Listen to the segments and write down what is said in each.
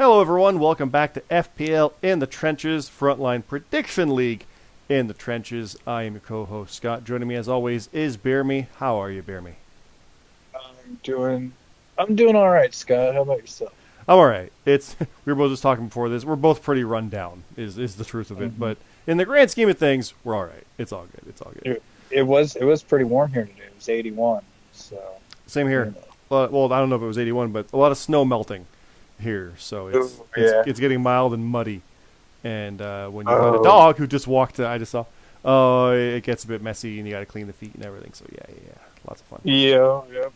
Hello, everyone. Welcome back to FPL in the Trenches, Frontline Prediction League in the Trenches. I am your co-host, Scott. Joining me, as always, is BeerMe. How are you, BeerMe? I'm doing all right, Scott. How about yourself? I'm all right. We were both just talking before this. We're both pretty run down, is the truth of it. hmm But in the grand scheme of things, we're all right. It's all good. It's all good. It was pretty warm here today. It was 81, so Same here. you know. Well, I don't know if it was 81, but a lot of snow melting here, so it's Ooh, it's yeah. it's getting mild and muddy. And when you've got a Oh, dog who just walked, I just saw, it gets a bit messy, and you got to clean the feet and everything. So yeah, lots of fun. yeah, yep.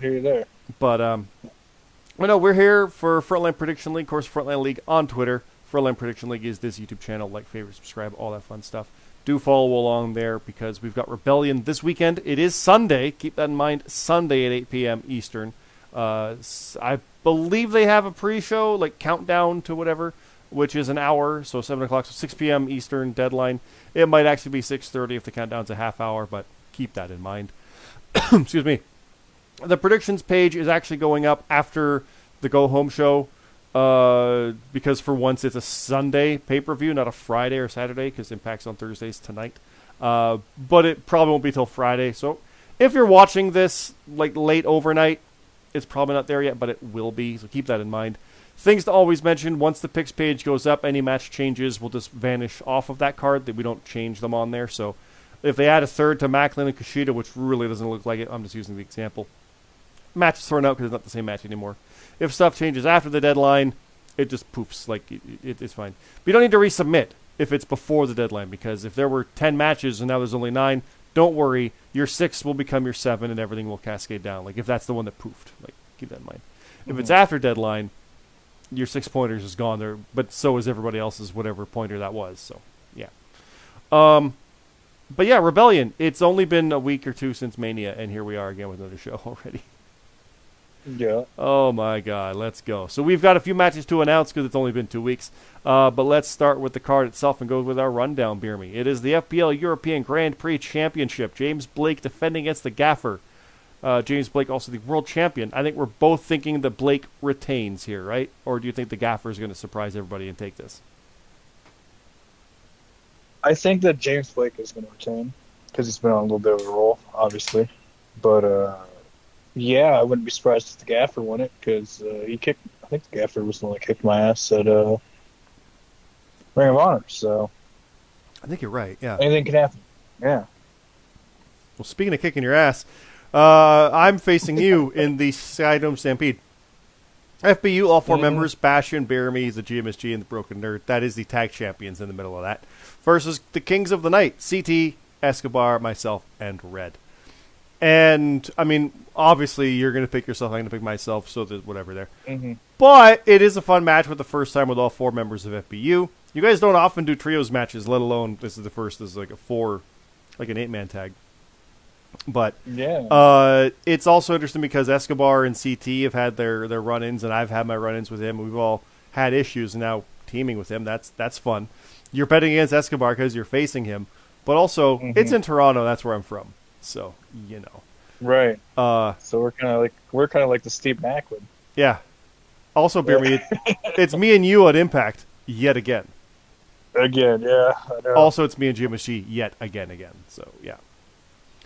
Here you there. But well, no, we're here for Frontline Prediction League, of course, Frontline League on Twitter. Frontline Prediction League is this YouTube channel. Like, favorite, subscribe, all that fun stuff. Do follow along there because we've got Rebellion this weekend. It is Sunday. Keep that in mind. Sunday at 8 p.m. Eastern. I believe they have a pre-show, like countdown to whatever, which is an hour, so 7 o'clock, so 6 p.m. Eastern deadline. It might actually be 6:30 if the countdown's a half hour, but keep that in mind. Excuse me. The predictions page is actually going up after the Go Home show because for once it's a Sunday pay-per-view, not a Friday or Saturday because Impact's on Thursdays tonight. But it probably won't be till Friday. So if you're watching this like late overnight, it's probably not there yet, but it will be. So keep that in mind. Things to always mention, once the picks page goes up, any match changes will just vanish off of that card. That we don't change them on there. So if they add a third to Macklin and Kushida, which really doesn't look like it, I'm just using the example. Match is thrown out because it's not the same match anymore. If stuff changes after the deadline, it just poofs. Like, it's fine. But you don't need to resubmit if it's before the deadline, because if there were 10 matches and now there's only 9, don't worry. Your 6 will become your 7 and everything will cascade down. Like, if that's the one that poofed. Like, keep that in mind. If it's hmm after deadline, your 6 pointers is gone there, but so is everybody else's whatever pointer that was. So, yeah. But yeah, Rebellion. It's only been a week or two since Mania, and here we are again with another show already. Yeah. Oh my God, let's go. So we've got a few matches to announce because it's only been 2 weeks. But let's start with the card itself and go with our rundown, BeerMe. It is the FPL European Grand Prix Championship. James Blake defending against the Gaffer. James Blake also the world champion. I think we're both thinking that Blake retains here, right? Or do you think the Gaffer is going to surprise everybody and take this? I think that James Blake is going to retain because he's been on a little bit of a roll, obviously. But yeah, I wouldn't be surprised if the Gaffer won it because he kicked. I think the Gaffer was the one that kicked my ass at Ring of Honor. So I think you're right, yeah. anything can happen. Yeah. Well, speaking of kicking your ass, I'm facing you in the SkyDome Stampede. FBU, all 4 Mm, members, Bastion, BeerMe, the GMSG, and the Broken Nerd. That is the tag champions in the middle of that. Versus the Kings of the Night, CT, Escobar, myself, and Red. And, I mean, obviously you're going to pick yourself, I'm going to pick myself, so there's whatever there. hmm But it is a fun match for the first time with all 4 members of FBU. You guys don't often do trios matches, let alone this is the first, this is like like an 8-man tag. But Yeah. it's also interesting because Escobar and CT have had their run-ins, and I've had my run-ins with him. We've all had issues, and now teaming with him, that's fun. You're betting against Escobar because you're facing him, but also it's hmm in Toronto. That's where I'm from, so you know. Right. Uh, So we're kind of like the Steve Macklin. yeah. Also, bear Yeah. me, it's me and you at Impact yet again. Again, yeah, I know. Also, it's me and GMSG yet again. So yeah.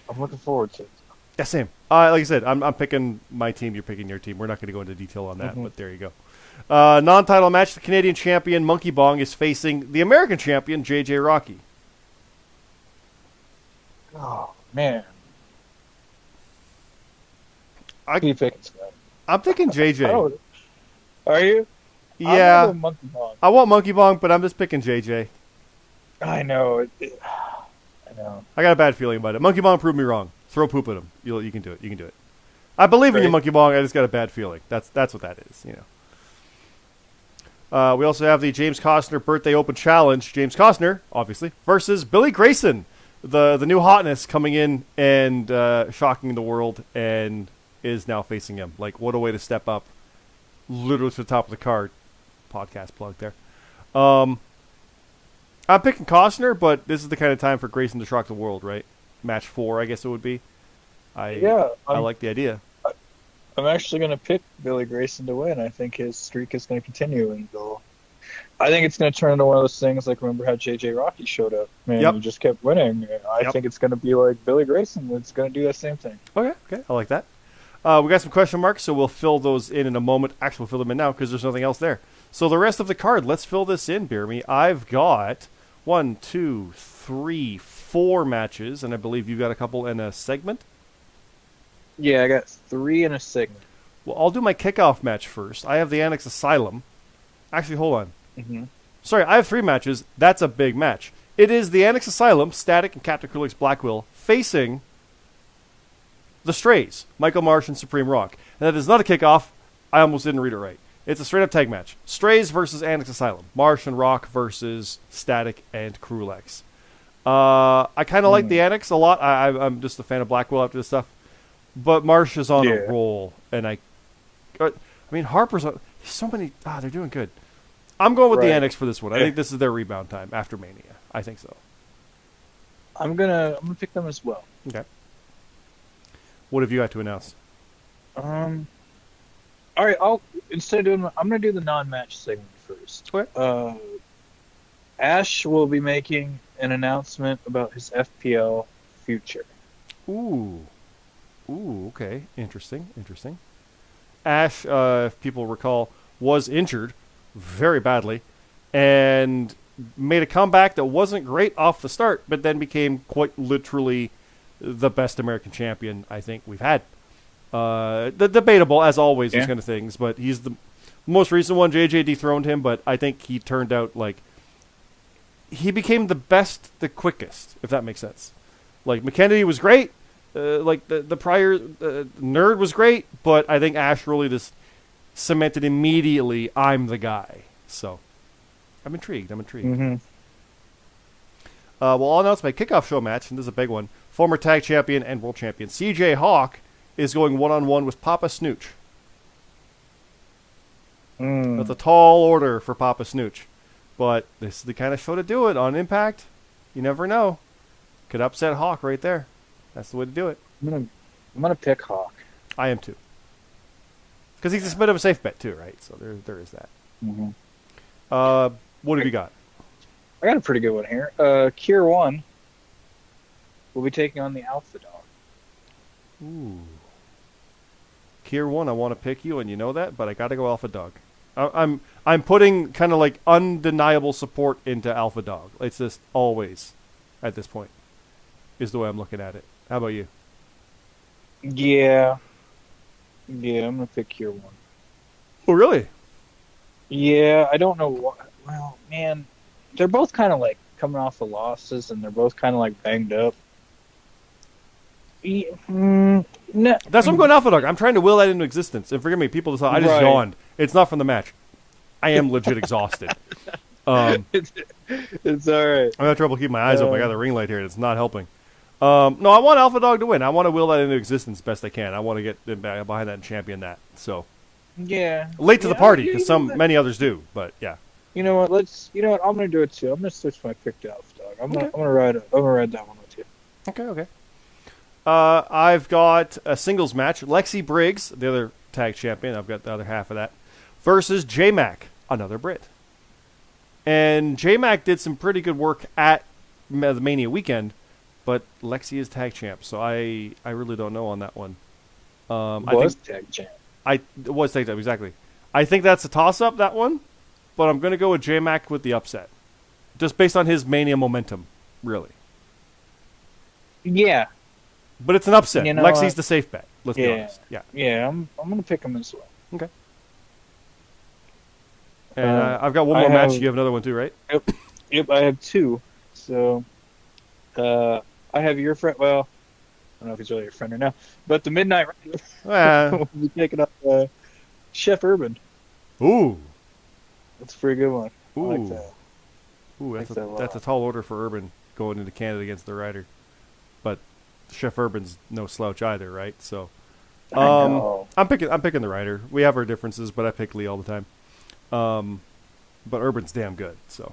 I'm looking forward to it. Yeah, same. Like I said, I'm picking my team. You're picking your team. We're not going to go into detail on that, hmm but there you go. Non-title match: the Canadian champion Monkey Bong is facing the American champion JJ Rocky. Oh man, I who you picking, Scott? I'm picking I JJ. don't. Are you? I'm gonna Yeah, go Monkey Bong. I want Monkey Bong, but I'm just picking JJ. I know. I know. I got a bad feeling about it. Monkey Bong proved me wrong. Throw poop at him. You can do it. You can do it. I believe in you, Right. Monkey Bong. I just got a bad feeling. That's what that is. We also have the James Costner Birthday Open Challenge. James Costner, obviously, versus Billy Grayson, the new hotness coming in and shocking the world, and is now facing him. Like, what a way to step up, literally to the top of the card. Podcast plug there. Um, I'm picking Costner, but this is the kind of time for Grayson to shock the world, right? Match 4, I guess it would be. I Yeah, I like the idea. I'm actually going to pick Billy Grayson to win. I think his streak is going to continue, and I think it's going to turn into one of those things like remember how JJ Rocky showed up? Man, Yep. he just kept winning. I Yep. think it's going to be like Billy Grayson. It's going to do that same thing. Okay. Okay. I like that. We got some question marks, so we'll fill those in a moment. Actually, we'll fill them in now because there's nothing else there. So the rest of the card, let's fill this in, BeerMe. I've got 1, 2, 3, 4 matches, and I believe you got a couple in a segment. Yeah, I got 3 in a segment. Well, I'll do my kickoff match first. I have the Annex Asylum. Actually, hold on. Mm-hmm. Sorry, I have 3 matches. That's a big match. It is the Annex Asylum, Static, and Captain Krulik's Blackwill facing the Strays, Michael Marsh and Supreme Rock. And that is not a kickoff. I almost didn't read it right. It's a straight-up tag match. Strays versus Annex Asylum. Marsh and Rock versus Static and Krulex. I kind of like the Annex a lot. I'm just a fan of Blackwill after this stuff. But Marsh is on a roll, and I mean, Harper's on... So many... they're doing good. I'm going with the Annex for this one. I think this is their rebound time after Mania. I think so. I'm gonna pick them as well. Okay. What have you got to announce? All right. I'm gonna do the non-match segment first. Okay. Ash will be making an announcement about his FPL future. Ooh, okay. Interesting. Ash, if people recall, was injured very badly and made a comeback that wasn't great off the start, but then became quite literally the best American champion I think we've had. The debatable, as always, these kind of things, but he's the most recent one. JJ dethroned him, but I think he turned out like he became the best, the quickest, if that makes sense. Like McKennedy was great, like the prior Nerd was great, but I think Ash really just cemented immediately. I'm the guy. So I'm intrigued. Mm-hmm. Well, I'll announce my kickoff show match, and this is a big one. Former tag champion and world champion CJ Hawk is going one-on-one with Papa Snooch. That's a tall order for Papa Snooch. But this is the kind of show to do it on Impact. You never know. Could upset Hawk right there. That's the way to do it. I'm gonna pick Hawk. I am too. Because he's a bit of a safe bet too, right? So there is that. Mm-hmm. What have you got? I got a pretty good one here. Cure 1 will be taking on the Alpha Dog. Ooh. Kier 1, I want to pick you, and you know that, but I got to go Alpha Dog. I'm putting kind of like undeniable support into Alpha Dog. It's just always, at this point, is the way I'm looking at it. How about you? Yeah, I'm gonna pick Cure 1. Oh, really? Yeah, I don't know what. Well, man, they're both kind of like coming off of losses, and they're both kind of like banged up. No. That's why I'm going Alpha Dog. I'm trying to will that into existence. And forgive me, people just thought I just yawned. It's not from the match. I am legit exhausted. It's all right. I'm having trouble keeping my eyes open. I got the ring light here, and it's not helping. No, I want Alpha Dog to win. I want to will that into existence best I can. I want to get behind that and champion that. So yeah, late to the party because many others do. But yeah. You know what? I'm gonna do it too. I'm gonna switch my pick to Alpha Dog. I'm gonna ride that one with you. Okay. I've got a singles match. Lexi Briggs, the other tag champion, I've got the other half of that, versus J-Mac, another Brit. And J-Mac did some pretty good work at the Mania weekend, but Lexi is tag champ, so I really don't know on that one. Tag champ. Was tag champ, exactly. I think that's a toss-up, that one, but I'm going to go with J-Mac with the upset. Just based on his Mania momentum, really. Yeah. But it's an upset. You know, Lexi's the safe bet. Let's be honest. Yeah, I'm going to pick him as well. Okay. And I've got one more match. You have another one too, right? Yep, I have 2. So, I have your friend. Well, I don't know if he's really your friend or not, but the Midnight Rider will be taking up Chef Urban. Ooh. That's a pretty good one. Ooh. I like that. Ooh, that's a tall order for Urban going into Canada against the Rider. But Chef Urban's no slouch either, right? So, I'm picking the Rider. We have our differences, but I pick Lee all the time. But Urban's damn good. So,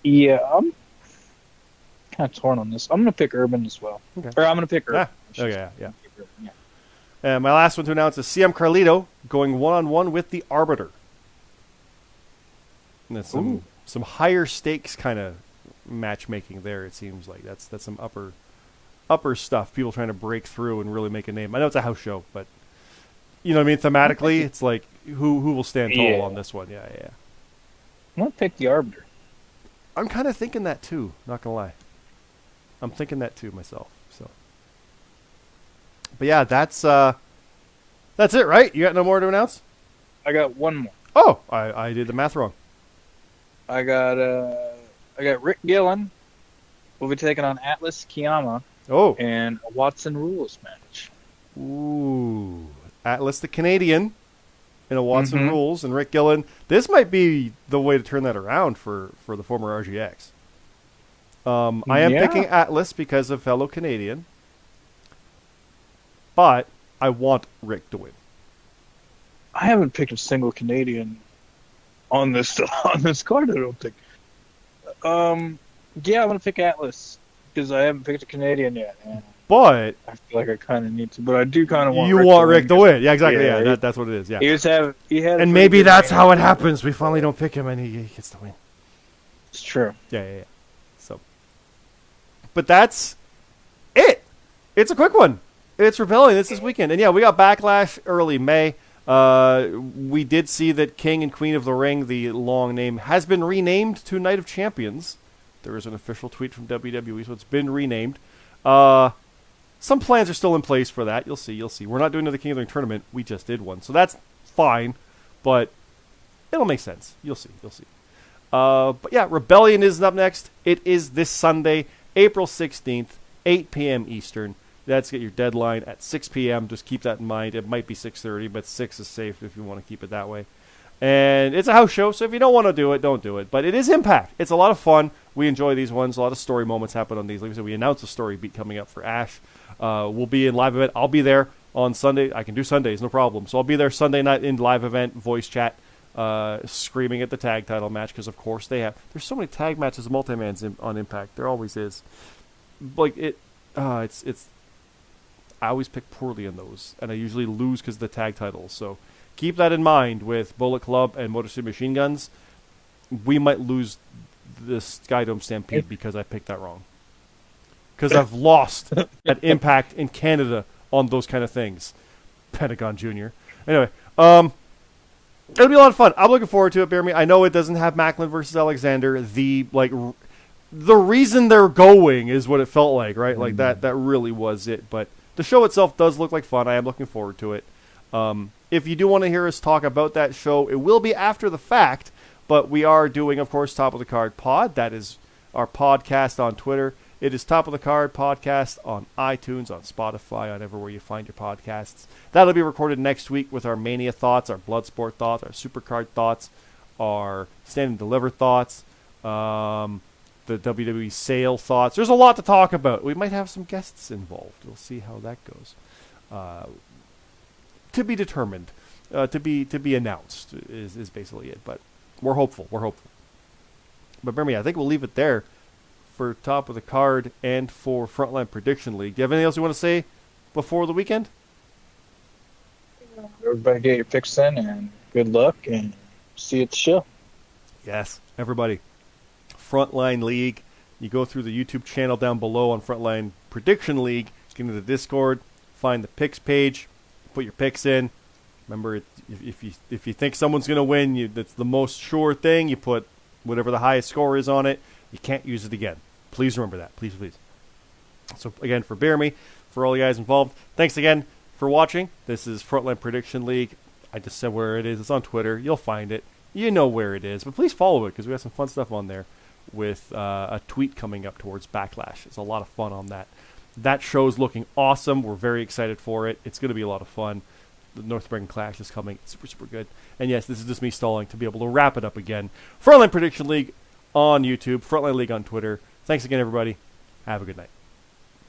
yeah, I'm kind of torn on this. I'm gonna pick Urban as well. Okay. Or I'm gonna pick Urban. Yeah. And my last one to announce is CM Carlito going one-on-one with the Arbiter. And that's some higher stakes kind of matchmaking there. It seems like that's some upper stuff. People trying to break through and really make a name. I know it's a house show, but you know what I mean. Thematically, it's like who will stand tall on this one? Yeah. I'm gonna pick the Arbiter. I'm kind of thinking that too. Not gonna lie, I'm thinking that too myself. So, but yeah, that's it, right? You got no more to announce? I got one more. Oh, I did the math wrong. I got Rick Gillen will be taking on Atlas Kiyama. Oh, and a Watson Rules match. Ooh, Atlas the Canadian in a Watson Rules, and Rick Gillen. This might be the way to turn that around for the former RGX. I am picking Atlas because of fellow Canadian, but I want Rick to win. I haven't picked a single Canadian on this card, I don't think. Yeah, I'm gonna pick Atlas because I haven't picked a Canadian yet. But I feel like I kind of need to, but I do kind of want. You want Rick to win? Yeah, exactly. Yeah, that's what it is. Yeah. He had, and maybe that's how it happens. We finally don't pick him, and he gets to win. It's true. Yeah. So, but that's it. It's a quick one. It's Rebellion. It's this weekend, and yeah, we got Backlash early May. We did see that King and Queen of the Ring, the long name, has been renamed to Night of Champions. There is an official tweet from WWE, so it's been renamed. Some plans are still in place for that. You'll see. We're not doing the King of the Ring tournament. We just did one, so that's fine. But it'll make sense. You'll see. But yeah, Rebellion is up next. It is this Sunday, April 16th, 8 p.m. Eastern. That's get your deadline at 6 p.m. Just keep that in mind. It might be 6:30, but 6 is safe if you want to keep it that way. And it's a house show, so if you don't want to do it, don't do it. But it is Impact. It's a lot of fun. We enjoy these ones. A lot of story moments happen on these. Like I said, we announced a story beat coming up for Ash. We'll be in live event. I'll be there on Sunday. I can do Sundays, no problem. So I'll be there Sunday night in live event, voice chat, screaming at the tag title match because, of course, they have. There's so many tag matches, multi-mans on Impact. There always is. Like it's. I always pick poorly in those, and I usually lose because of the tag titles. So keep that in mind with Bullet Club and Motor City Machine Guns. We might lose the SkyDome Stampede because I picked that wrong. Because I've lost at Impact in Canada on those kind of things. Pentagon Jr. Anyway, it'll be a lot of fun. I'm looking forward to it, BeerMe. I know it doesn't have Macklin versus Alexander. The reason they're going is what it felt like, right? Like that really was it. But the show itself does look like fun. I am looking forward to it. If you do want to hear us talk about that show, it will be after the fact, but we are doing, of course, Top of the Card Pod. That is our podcast on Twitter. It is Top of the Card Podcast on iTunes, on Spotify, on everywhere you find your podcasts. That'll be recorded next week with our Mania thoughts, our Bloodsport thoughts, our Supercard thoughts, our Stand and Deliver thoughts, the WWE sale thoughts. There's a lot to talk about. We might have some guests involved. We'll see how that goes. To be determined, to be announced is basically it. But we're hopeful. But BeerMe, I think we'll leave it there for Top of the Card and for Frontline Prediction League. Do you have anything else you want to say before the weekend? Everybody get your picks in, and good luck, and see you at the show. Yes, everybody. Frontline League. You go through the YouTube channel down below on Frontline Prediction League. Get into the Discord, find the picks page, put your picks in. Remember, if you think someone's going to win, that's the most sure thing. You put whatever the highest score is on it. You can't use it again. Please remember that. Please. So, again, for BeerMe, for all you guys involved, thanks again for watching. This is Frontline Prediction League. I just said where it is. It's on Twitter. You'll find it. You know where it is. But please follow it because we have some fun stuff on there with a tweet coming up towards Backlash. It's a lot of fun on that. That show's looking awesome. We're very excited for it. It's going to be a lot of fun. The North American Clash is coming. It's super, super good. And yes, this is just me stalling to be able to wrap it up again. Frontline Prediction League on YouTube. Frontline League on Twitter. Thanks again, everybody. Have a good night.